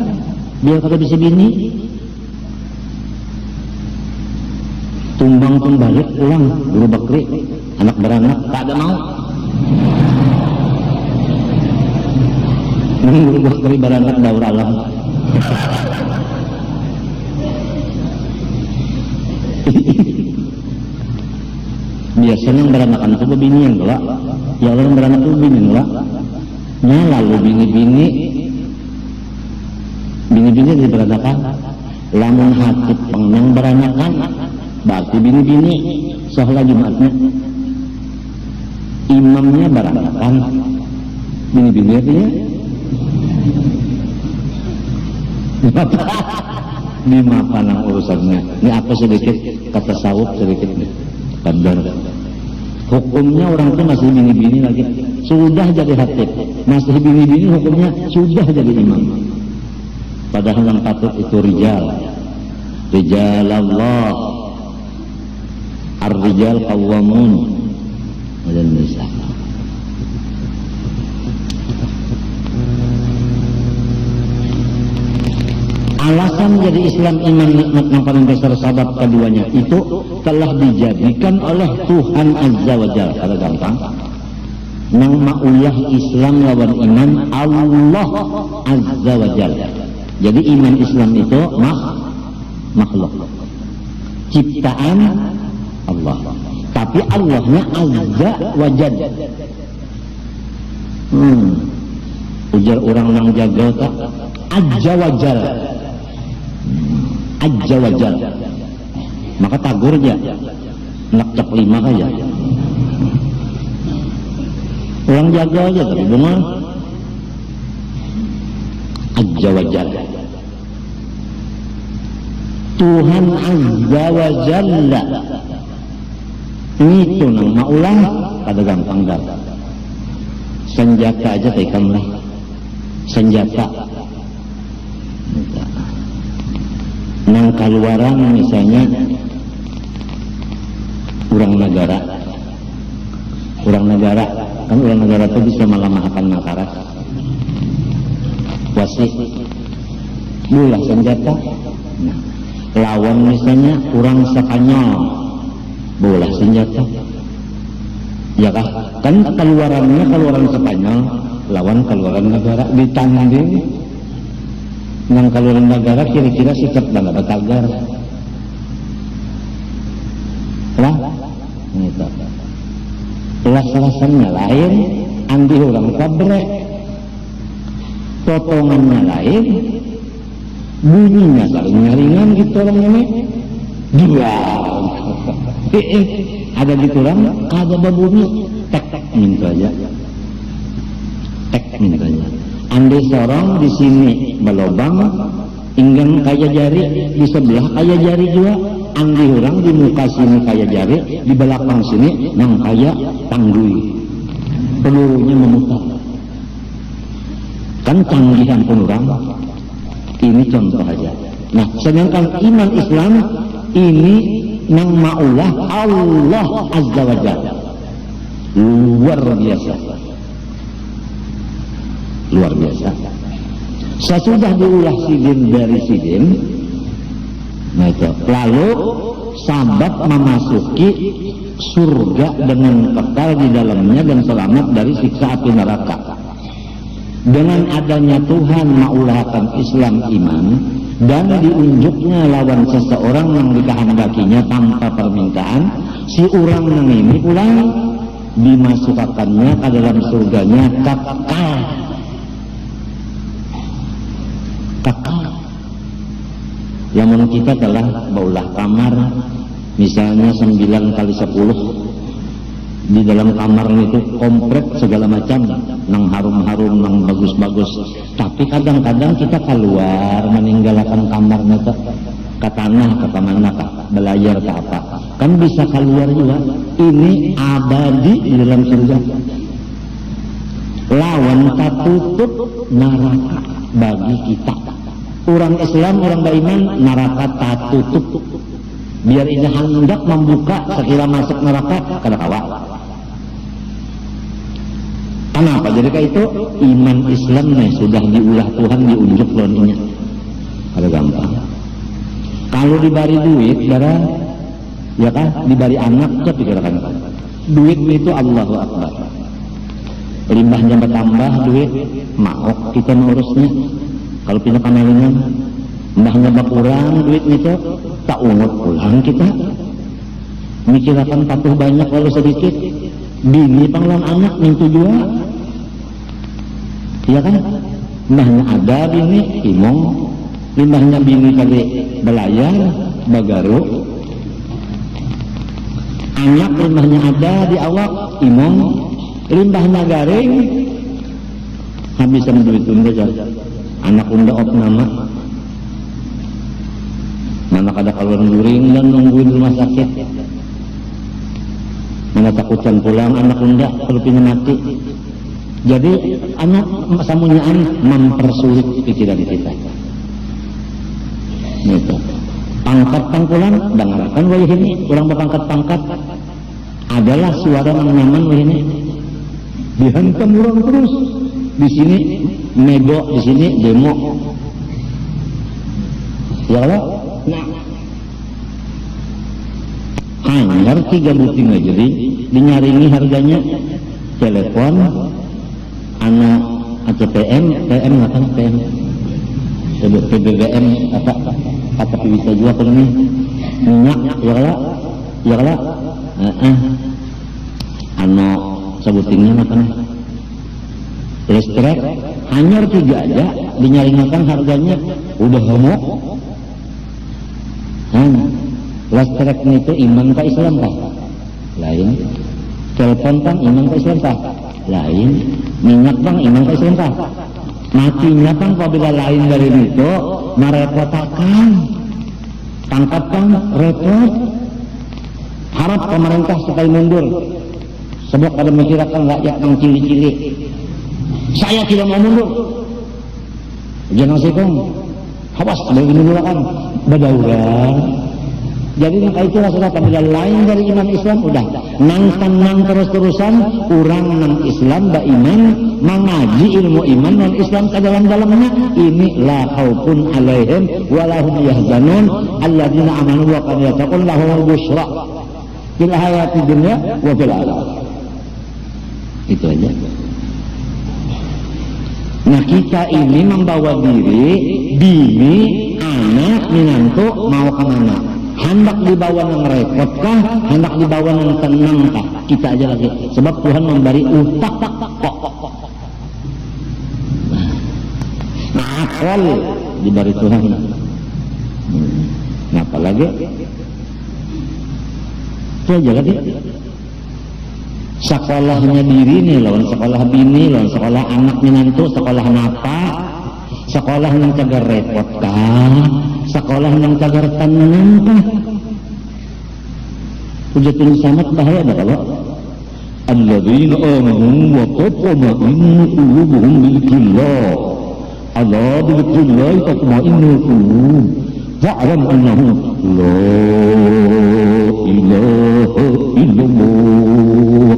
Biar kata bisa bini tumbang balik pulang guru bakri anak beranak tak ada mau. Guru bakri beranak daur alam. Biasanya yang beranakan itu bini yang gelak, ya orang beranak itu bini yang gelak. Nya lalu bini-bini jadi beranakan. Lamun hati pengnang beranakan, berarti bini-bini sohla Jumatnya. Imamnya beranakan, bini-bini artinya. Di mana urusannya? Ini apa sedikit kata sawuk sedikit kadar. Hukumnya orang itu masih bini-bini lagi, sudah jadi khatib, masih bini-bini hukumnya sudah jadi imam. Padahal yang patut itu rijal Allah, ar-rijal qawwamun 'alan nisa. Alasan jadi Islam iman nikmat yang paling besar sabab keduanya itu telah dijadikan oleh Tuhan Azza wa Jalla. Ada gampang. Nang maulah Islam lawan iman Allah Azza wa Jalla. Jadi iman Islam itu makhluk. Ciptaan Allah. Tapi Allahnya Azza wa Jalla. ujar orang nang jagal tak Azza wajal, Azza wajal, maka tagur aja nak cek 5 aja orang jaga aja tapi bunga Azza wajal, Tuhan Azza wajalla itu nang maulah pada gampang dah senjata aja tekan lah senjata nang keluaran misalnya orang negara kan orang negara itu bisa melemahkan makara wasih bulah senjata nah, lawan misalnya orang Spanyol bulah senjata ya kah kan keluaran Spanyol lawan keluaran negara ditanding yang keluaran negara kira-kira sikap dan batagar lah gitu las-lasannya lain andi orang kabrek potongannya lain bunyinya saling nyaringan gitu orang ini dua ada di kurang ada babunyi tek minta aja tek minta aja andai sorong di sini belobang ingin kaya jari di sebelah kaya jari juga andi orang di muka sini kaya jari di belakang sini yang kaya tanggui pelurunya memutar kan canggihan penurang ini contoh aja nah sedangkan iman Islam ini nang maulah Allah Azza wa Jalla luar biasa sesudah diulah sidin dari sidin nah itu lalu sahabat memasuki surga dengan kekal di dalamnya dan selamat dari siksa api neraka dengan adanya Tuhan maulahkan Islam iman dan diunjuknya lawan seseorang yang dikehendakinya tanpa permintaan si orang yang ini pulang dimasukkannya ke dalam surganya kekal yang kita telah baulah kamar misalnya 9 kali 10 di dalam kamar itu komplit segala macam nang harum-harum nang bagus-bagus tapi kadang-kadang kita keluar meninggalkan kamarnya ke tanah ke mana ke belayar ke apa kan bisa keluar juga ini abadi di dalam surga lawan tertutup neraka bagi kita orang Islam, orang beriman neraka tak tutup biar ini hendak membuka sekira masuk neraka kada kawa kenapa? Jadi kayak itu iman Islam nih sudah diulah Tuhan diunjuk loninya ada gampang kalau dibari duit darah ya kan dibari anak ya pikirkan duit itu Allahu Akbar limbahnya bertambah duit mau kita mengurusnya kalau pindah kamalingan mbahnya berkurang duit itu tak ungut pulang kita mikirkan patuh banyak walau sedikit bini panglang anak mintu juga iya kan mbahnya ada bini imong limbahnya bini kali belayar bagaru anak limbahnya ada di awak imong limbahnya garing habisan duit tunda anak unda op nama mana kada keluar guring dan nungguin rumah sakit mana takutan pulang anak unda kalau pindah mati jadi anak samunyaan mempersulit pikiran kita gitu pangkat pangkulan dengarkan wah ini orang berpangkat-pangkat adalah suara yang nyaman wah ini dihantam orang terus di sini nego di sini demo ya Allah nah hanya 3 buting aja jadi dinyaringi harganya telepon anak ACPM PM ngapain PM PBBM apa tapi bisa juga kalau ini minyak ya Allah sebutingnya apa nih listrik anyar 3 aja dinyaringakan harganya udah homok. Listrik itu iman ke Islam kah? Lain. Telepon kan iman ke Islam kah? Lain. Minyak bang iman ke Islam kah? Matinya kan apabila lain dari itu merepotakan. Tangkap kan repot. Harap pemerintah supaya mundur. Sebab pada memikirkan rakyat yang cili-cili. Saya tidak mau mundur. Jangan sekong. Awas dari ini dulu kan berdaulat. Jadi maka itulah sudah apabila lain dari iman Islam udah nang tenang terus-terusan kurang nang Islam ba iman mengaji ilmu iman non Islam ke dalam-dalamnya ini la khaufun alaihim wa lahum yahzanun alladzina amanu wa qad yattaqun lahumul busyra fil hayati dunya wa fil akhirah. Itu aja. Nah kita ini membawa diri bini, anak, menantu mau kemana? Hendak dibawa nang repot kah? Hendak dibawa nang tenang kah? Kita aja lagi. Sebab Tuhan memberi utak kok. Nah akal diberi Tuhan. Nah apalagi? Itu aja lagi. Sekolahnya diri nih lawan sekolah bini, lawan sekolah anak menantu, sekolah napa, sekolah yang cagar repot kah, sekolah yang cagar tenang kah. Hujatun samat bahaya dah kalau alladzina amanu wa tatma'innu qulubuhum bidzikrillah ala bidzikrillah tatma'innul qulub fa'lam annahu la ilaha illallah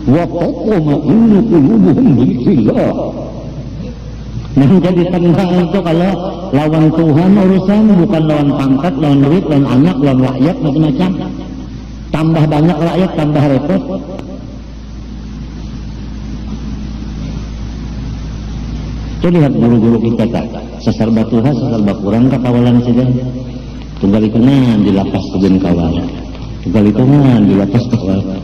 wa tatma'innu qulubuhum bidzikrillah. Nah jadi tenang itu kalau lawan Tuhan urusan bukan lawan pangkat, lawan duit, lawan anak, lawan rakyat macam-macam. Tambah banyak rakyat tambah repot. Itu lihat guru-guru kita tak seserba Tuhan, seserba kurang kawalan saja. Tunggal itu nan di lapas tujuan kawal. Tunggal itu nan di lapas kawal.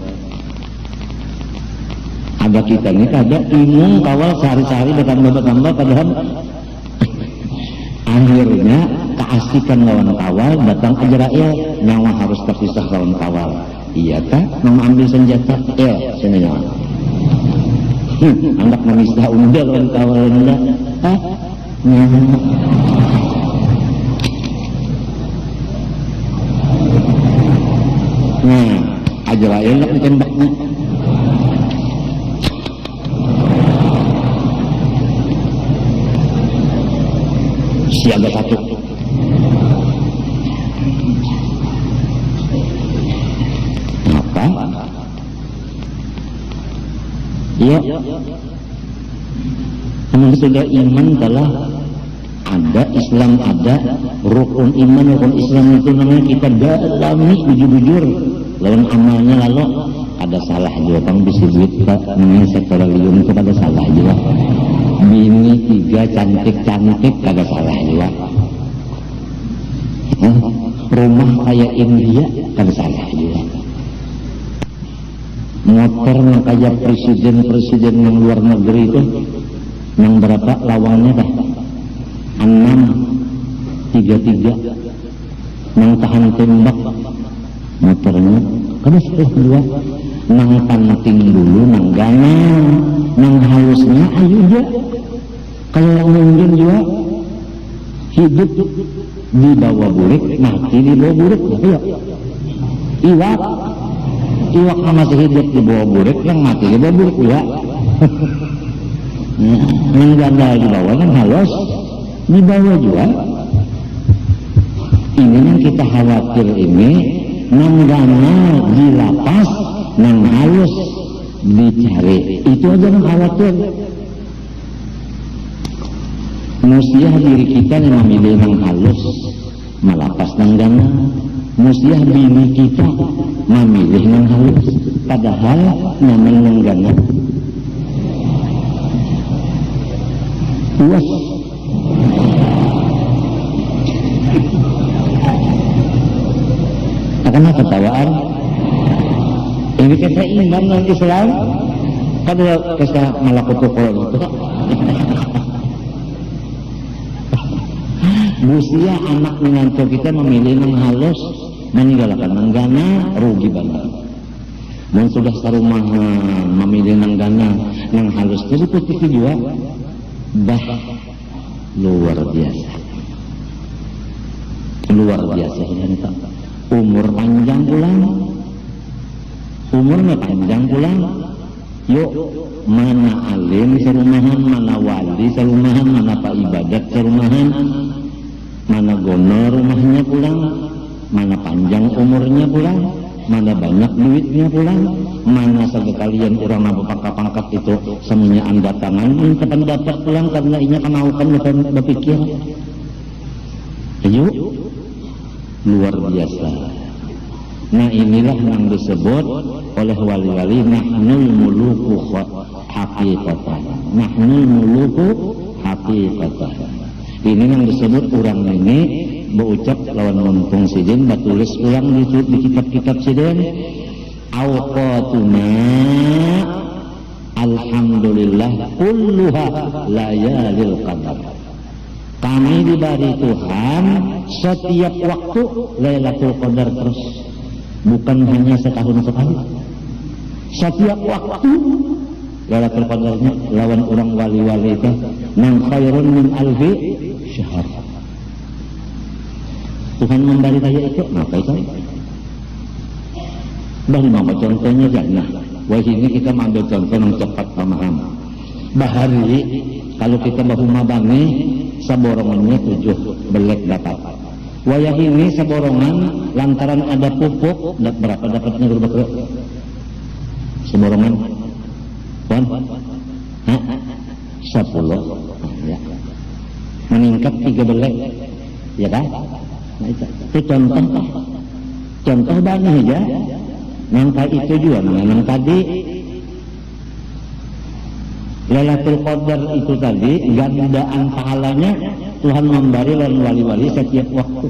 Ada kita ini ada imung kawal sehari-hari bertambah padahal akhirnya keasikan lawan kawal datang Azrail nyawa harus terpisah lawan kawal. Iya tak? Mau ambil senjata? Sini nyawa. Anak memisah undang lawan kawal undang. Nah, Azrail nak ditembaknya. Siaga 1. Apa? Ya. Namun sudah iman telah ada, Islam ada, rukun iman, rukun Islam itu namanya kita dalami jujur-jujur. Lawan amalnya lalu ada salah juga, bang bisa duit pak, namanya sektoralium itu ada salah juga. Bini 3 cantik-cantik kagak salah juga. Rumah kayak India kagak salah juga. Motor yang kayak presiden-presiden yang luar negeri itu yang berapa lawannya dah 6-3-3 yang tahan tembak motornya kagak salah juga. Nang panting dulu, nang ganang, nang halusnya ayo aja. Kalau yang mungkin juga hidup di bawah burik, mati di bawah burik. Ayo, iwak masih hidup di bawah burik, yang mati di bawah burik juga. Yang ganda di bawah kan halus, di bawah juga. Ini yang kita khawatir ini, nang gana di lapas, nang halus dicari. Itu aja yang khawatir. Musiah diri kita yang memilih nang halus malapas nang gana. Musiah bini kita memilih nang halus padahal nyaman nang gana. Puas. Karena ketawaan ini kita iman non Islam Kada kisah malakutu kolon itu. Busia anak menantu kita memilih nang halus, meninggalkan nang gana, rugi banget. Dan sudah sarumahan memilih nang gana, nang halus jadi putih juga, dah luar biasa. Luar biasa ini tak. Umur panjang pulang, umurnya panjang pulang. Yuk, mana alim sarumahan, mana wali sarumahan, mana pak ibadat sarumahan, mana gono rumahnya pulang, mana panjang umurnya pulang, mana banyak duitnya pulang, mana sekalian orang apa pangkat-pangkat itu semuanya anda tangan kapan dapat pulang karena inya kenaukan bukan berpikir. Ayo, luar biasa. Nah inilah yang disebut oleh wali-wali nahnul muluku haqiqatan. Nahnul muluku haqiqatan. Ini yang disebut orang ini berucap lawan muntung sidin batulis ulang di kitab-kitab sidin awqatuna alhamdulillah kulluha layalil qadar. Kami diberi Tuhan setiap waktu Lailatul Qadar terus, bukan hanya setahun sekali. Setiap waktu Lailatul Qadarnya lawan orang wali-wali itu nang khairun min alfi syahr. Tuhan memberi kaya itu, maka itu bang apa contohnya jannah. Wah ini kita ambil contoh yang cepat paham. Bahari kalau kita bahuma bangi saborongannya 7 belek dapat. Wayah ini saborongan lantaran ada pupuk berapa dapatnya berapa? Saborongan Wan? Hah? 10 ya. Meningkat 3 belek ya kan? Nah, itu contoh banyak ya. Yang itu juga yang tadi Lailatul Qadar itu tadi gandaan pahalanya Tuhan memberi wali-wali setiap waktu.